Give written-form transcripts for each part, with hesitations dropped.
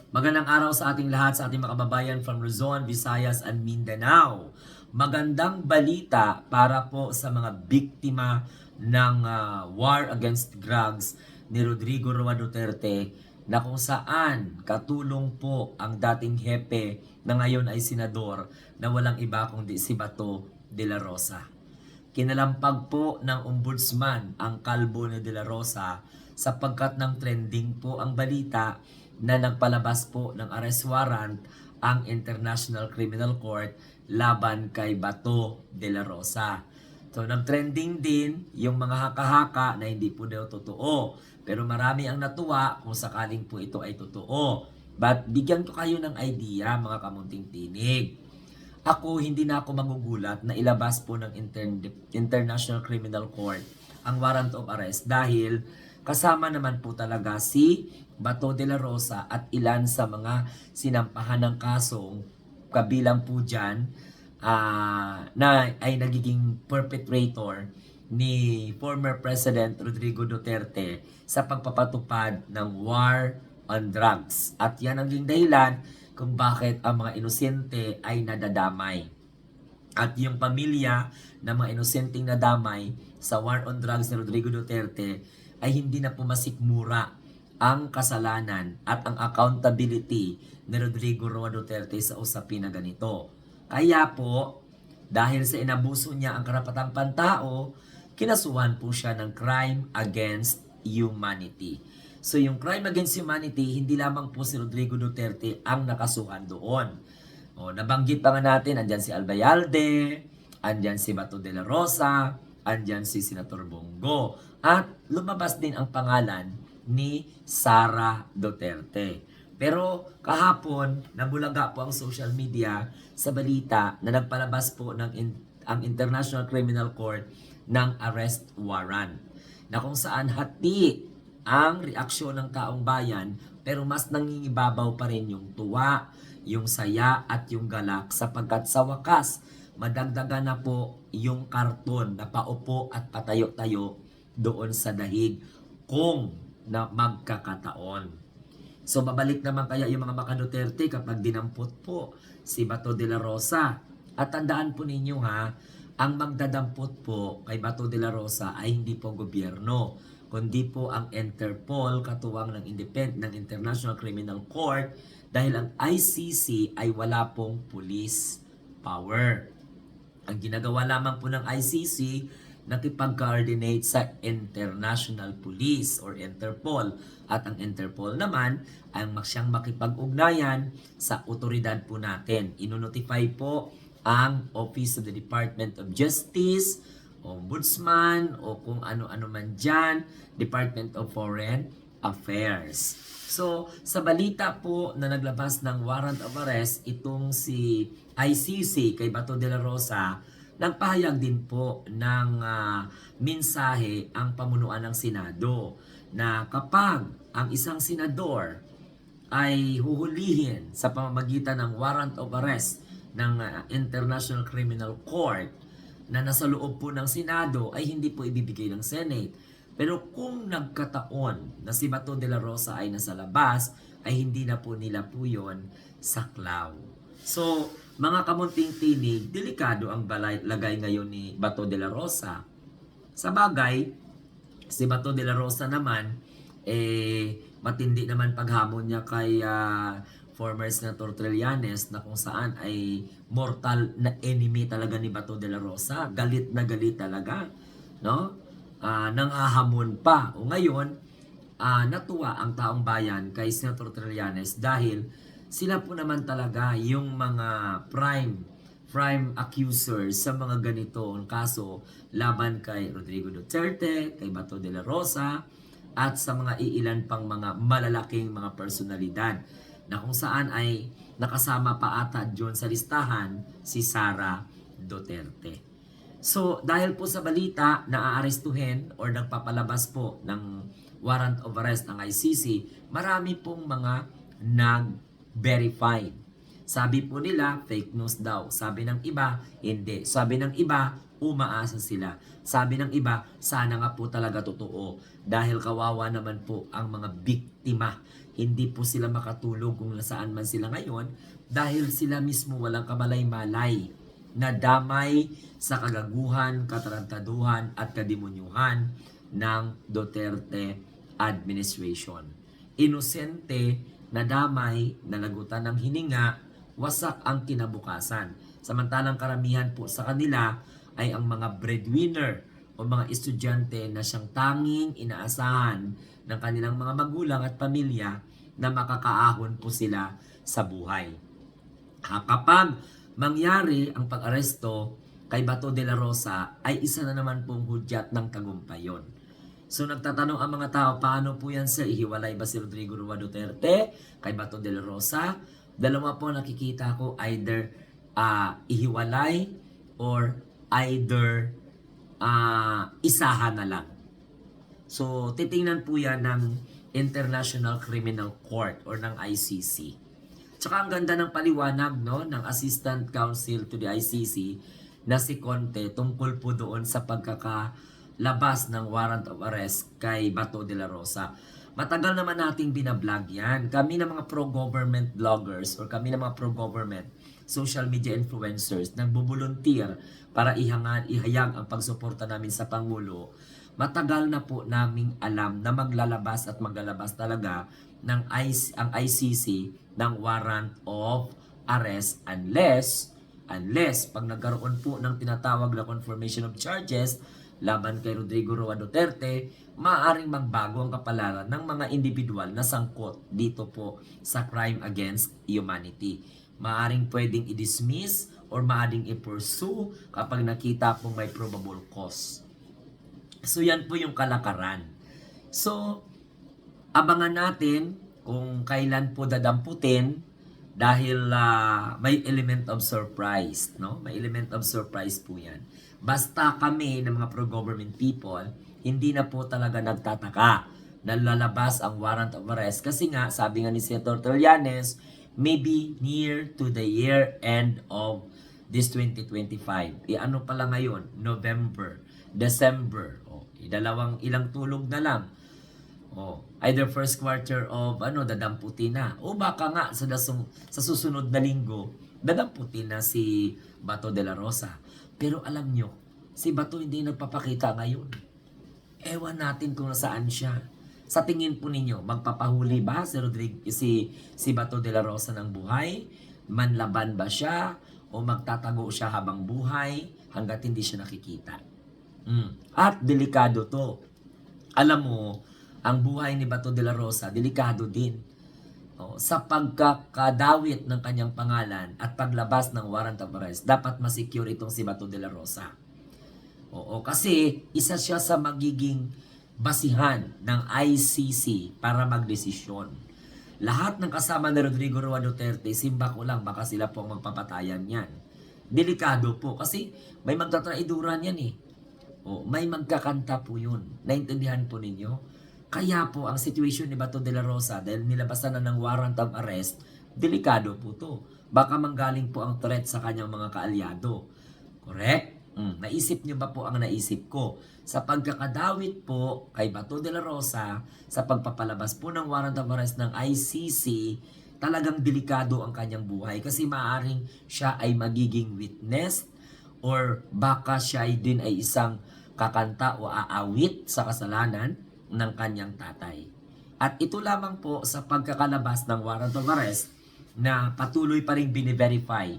Magandang araw sa ating lahat, sa ating mga kababayan from Luzon, Visayas, and Mindanao. Magandang balita para po sa mga biktima ng war against drugs ni Rodrigo Roa Duterte, na kung saan katulong po ang dating hepe na ngayon ay senador na walang iba kundi si Bato de la Rosa. Kinalampag po ng ombudsman ang kalbo ni De La Rosa sapagkat ng trending po ang balita na nagpalabas po ng arrest warrant ang International Criminal Court laban kay Bato de la Rosa. So nag-trending din yung mga haka-haka na hindi po daw totoo. Pero marami ang natuwa kung sakaling po ito ay totoo. But bigyan ko kayo ng idea, mga kamunting tinig. Ako, hindi na ako magugulat na ilabas po ng International Criminal Court ang warrant of arrest dahil kasama naman po talaga si Bato de la Rosa at ilan sa mga sinampahan ng kasong kabilang po dyan na ay nagiging perpetrator ni former President Rodrigo Duterte sa pagpapatupad ng war on drugs. At yan ang naging dahilan kung bakit ang mga inosente ay nadadamay. At yung pamilya ng mga inosenteng nadamay sa war on drugs ni Rodrigo Duterte ay hindi na pumasikmura ang kasalanan at ang accountability ni Rodrigo Roa Duterte sa usapin na ganito. Kaya po, dahil sa inabuso niya ang karapatang pantao, kinasuhan po siya ng crime against humanity. So yung crime against humanity, hindi lamang po si Rodrigo Duterte ang nakasuhan doon. O, nabanggit pa nga natin, andyan si Albayalde, andyan si Bato de la Rosa, andyan si Senator Bongo, at lumabas din ang pangalan ni Sara Duterte. Pero kahapon, nabulaga po ang social media sa balita na nagpalabas po ng ang International Criminal Court ng arrest warrant, na kung saan hati ang reaksyon ng taong bayan, pero mas nangingibabaw pa rin yung tuwa, yung saya at yung galak sapagkat sa wakas madagdagan na po yung karton na paupo at patayo-tayo doon sa dahig kung na magkakataon. So babalik naman kaya yung mga Duterte kapag dinampot po si Bato de la Rosa. At tandaan po ninyo ha, ang magdadampot po kay Bato de la Rosa ay hindi po gobyerno, kundi po ang Interpol, katuwang ng International Criminal Court, dahil ang ICC ay wala pong police power. Ang ginagawa lamang po ng ICC, nakipag-coordinate sa International Police or Interpol. At ang Interpol naman ang siyang makipag-ugnayan sa otoridad po natin. Inonotify po ang Office of the Department of Justice, Ombudsman, o kung ano-ano man dyan, Department of Foreign Affairs. So, sa balita po na naglabas ng warrant of arrest, itong si ICC kay Bato de la Rosa, nagpahayag din po ng mensahe ang pamunuan ng Senado na kapag ang isang senador ay huhulihin sa pamamagitan ng warrant of arrest ng International Criminal Court na nasa loob po ng Senado, ay hindi po ibibigay ng Senate. Pero kung nagkataon na si Bato de la Rosa ay nasa labas, ay hindi na po nila po yun saklaw. So, mga kamunting tinig, delikado ang lagay ngayon ni Bato de la Rosa. Sa bagay, si Bato de la Rosa naman, matindi naman paghamon niya kay former Senator Trillanes, na kung saan ay mortal na enemy talaga ni Bato de la Rosa. Galit na galit talaga, no? Nanghahamon pa. O ngayon, natuwa ang taong bayan kay Senator Trillanes dahil sila po naman talaga yung mga prime accusers sa mga ganitong kaso laban kay Rodrigo Duterte, kay Bato de la Rosa, at sa mga iilan pang mga malalaking mga personalidad na kung saan ay nakasama pa ata dyan sa listahan si Sara Duterte. So, dahil po sa balita na aarestuhin or nagpapalabas po ng warrant of arrest ng ICC, marami pong mga nag-verified. Sabi po nila, fake news daw. Sabi ng iba, hindi. Sabi ng iba, umaasa sila. Sabi ng iba, sana nga po talaga totoo. Dahil kawawa naman po ang mga biktima. hindi po sila makatulog kung nasaan man sila ngayon dahil sila mismo walang kamalay-malay na damay sa kagaguhan, katarantaduhan at kademonyuhan ng Duterte administration. Inosente na damay, nalagutan ng hininga, wasak ang kinabukasan. Samantalang karamihan po sa kanila ay ang mga breadwinner o mga estudyante na siyang tanging inaasahan ng kanilang mga magulang at pamilya na makakaahon po sila sa buhay. Kapag mangyari ang pag-aresto kay Bato de la Rosa ay isa na naman pong hudyat ng tagumpay yun. So nagtatanong ang mga tao, paano po yan sir? Ihiwalay ba si Rodrigo Roa Duterte kay Bato de la Rosa? Dalawa po nakikita ko, either ihiwalay or either isahan na lang. So titingnan po yan ng International Criminal Court or ng ICC. Tsaka ang ganda ng paliwanag no, ng Assistant Counsel to the ICC na si Conte tungkol po doon sa pagkakalabas ng warrant of arrest kay Bato de la Rosa. Matagal naman nating binablog yan. Kami na mga pro-government vloggers or kami na mga pro-government social media influencers nagbo-volunteer para ihayag ang pagsuporta namin sa Pangulo. Matagal na po naming alam na maglalabas at maglalabas talaga ng ang ICC ng warrant of arrest unless pag nagkaroon po ng tinatawag na confirmation of charges laban kay Rodrigo Roa Duterte, maaaring magbago ang kapalaran ng mga individual na sangkot dito po sa crime against humanity. Maaaring pwedeng i-dismiss or maaaring i-pursue kapag nakita pong may probable cause. So yan po yung kalakaran. So abangan natin kung kailan po dadamputin dahil may element of surprise, no? May element of surprise po 'yan. Basta kami ng mga pro-government people, hindi na po talaga nagtataka na lalabas ang warrant of arrest kasi nga sabi nga ni Senator Trillanes, maybe near to the year end of this 2025. Ano pala ngayon? November, December. Ilang tulog na lang. Either first quarter of dadamputin na. O baka nga sa susunod na linggo, dadamputin na si Bato de la Rosa. Pero alam nyo, si Bato hindi nagpapakita ngayon. Ewan natin kung nasaan siya. Sa tingin po ninyo, magpapahuli ba si Bato de la Rosa ng buhay? Manlaban ba siya? O magtatago siya habang buhay hanggat hindi siya nakikita? At delikado to. Alam mo, ang buhay ni Bato de la Rosa, delikado din. Sa pagkakadawit ng kanyang pangalan at paglabas ng warrant of arrest, dapat masecure itong si Bato de la Rosa. Kasi isa siya sa magiging basihan ng ICC para magdesisyon. Lahat ng kasama ni Rodrigo Roa Duterte, simba ko lang, baka sila po ang magpapatayan yan. Delikado po kasi may magtatraiduran yan eh. May magkakanta po yun. Naintindihan po ninyo? Kaya po ang situation ni Bato de la Rosa dahil nilabasan na ng warrant of arrest, delikado po to. Baka manggaling po ang threat sa kanyang mga kaalyado. Correct? Naisip niyo ba po ang naisip ko? Sa pagkakadawit po kay Bato de la Rosa, sa pagpapalabas po ng warrant of arrest ng ICC, talagang delikado ang kanyang buhay kasi maaaring siya ay magiging witness or baka siya din ay isang kakanta o aawit sa kasalanan ng kanyang tatay. At ito lamang po sa pagkakalabas ng warrant of arrest na patuloy pa rin bine-verify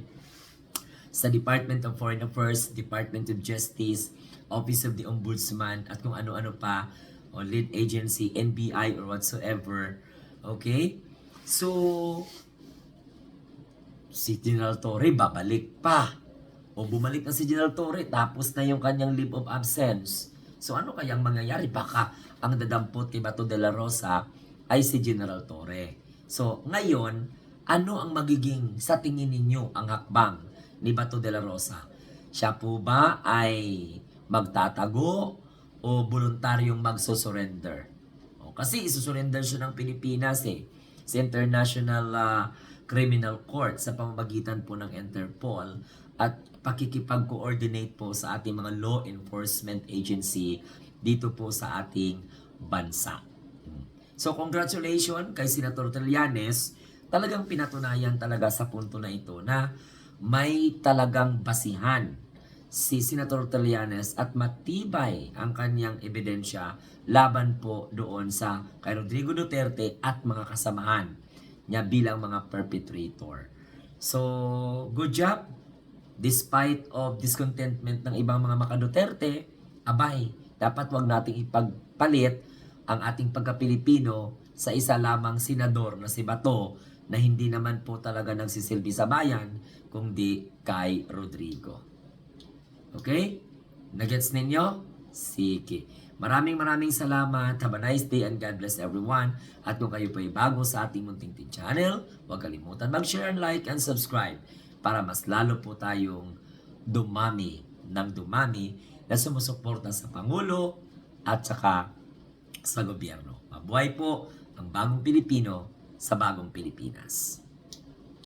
sa Department of Foreign Affairs, Department of Justice, Office of the Ombudsman, at kung ano-ano pa, o lead agency, NBI or whatsoever. Okay? So, si General Torre babalik pa. O bumalik na si General Torre, tapos na yung kanyang leave of absence. So ano kayang mangyayari? Baka ang dadampot kay Bato de la Rosa ay si General Torre. So ngayon, ano ang magiging sa tingin ninyo ang hakbang ni Bato de la Rosa? Siya po ba ay magtatago o voluntaryong magsusurrender? Kasi isusurrender siya ng Pilipinas sa International Criminal Court sa pamamagitan po ng Interpol at pakikipag-coordinate po sa ating mga law enforcement agency dito po sa ating bansa. So congratulations kay Senator Trillanes, talagang pinatunayan talaga sa punto na ito na may talagang basihan si Senator Trillanes at matibay ang kanyang ebidensya laban po doon sa kay Rodrigo Duterte at mga kasamahan niya bilang mga perpetrator. So, good job. Despite of discontentment ng ibang mga maka-Duterte, abay, dapat wag nating ipagpalit ang ating pagka-Pilipino sa isa lamang senador na si Bato na hindi naman po talaga nagsisilbi sa bayan kundi kay Rodrigo. Okay? Nagets ninyo? Sige. Maraming salamat. Have a nice day and God bless everyone. At kung kayo po ay bago sa ating Munting Tin channel, huwag kalimutan mag-share and like and subscribe para mas lalo po tayong dumami na sumusuporta sa Pangulo at saka sa gobyerno. Mabuhay po ang bagong Pilipino sa bagong Pilipinas.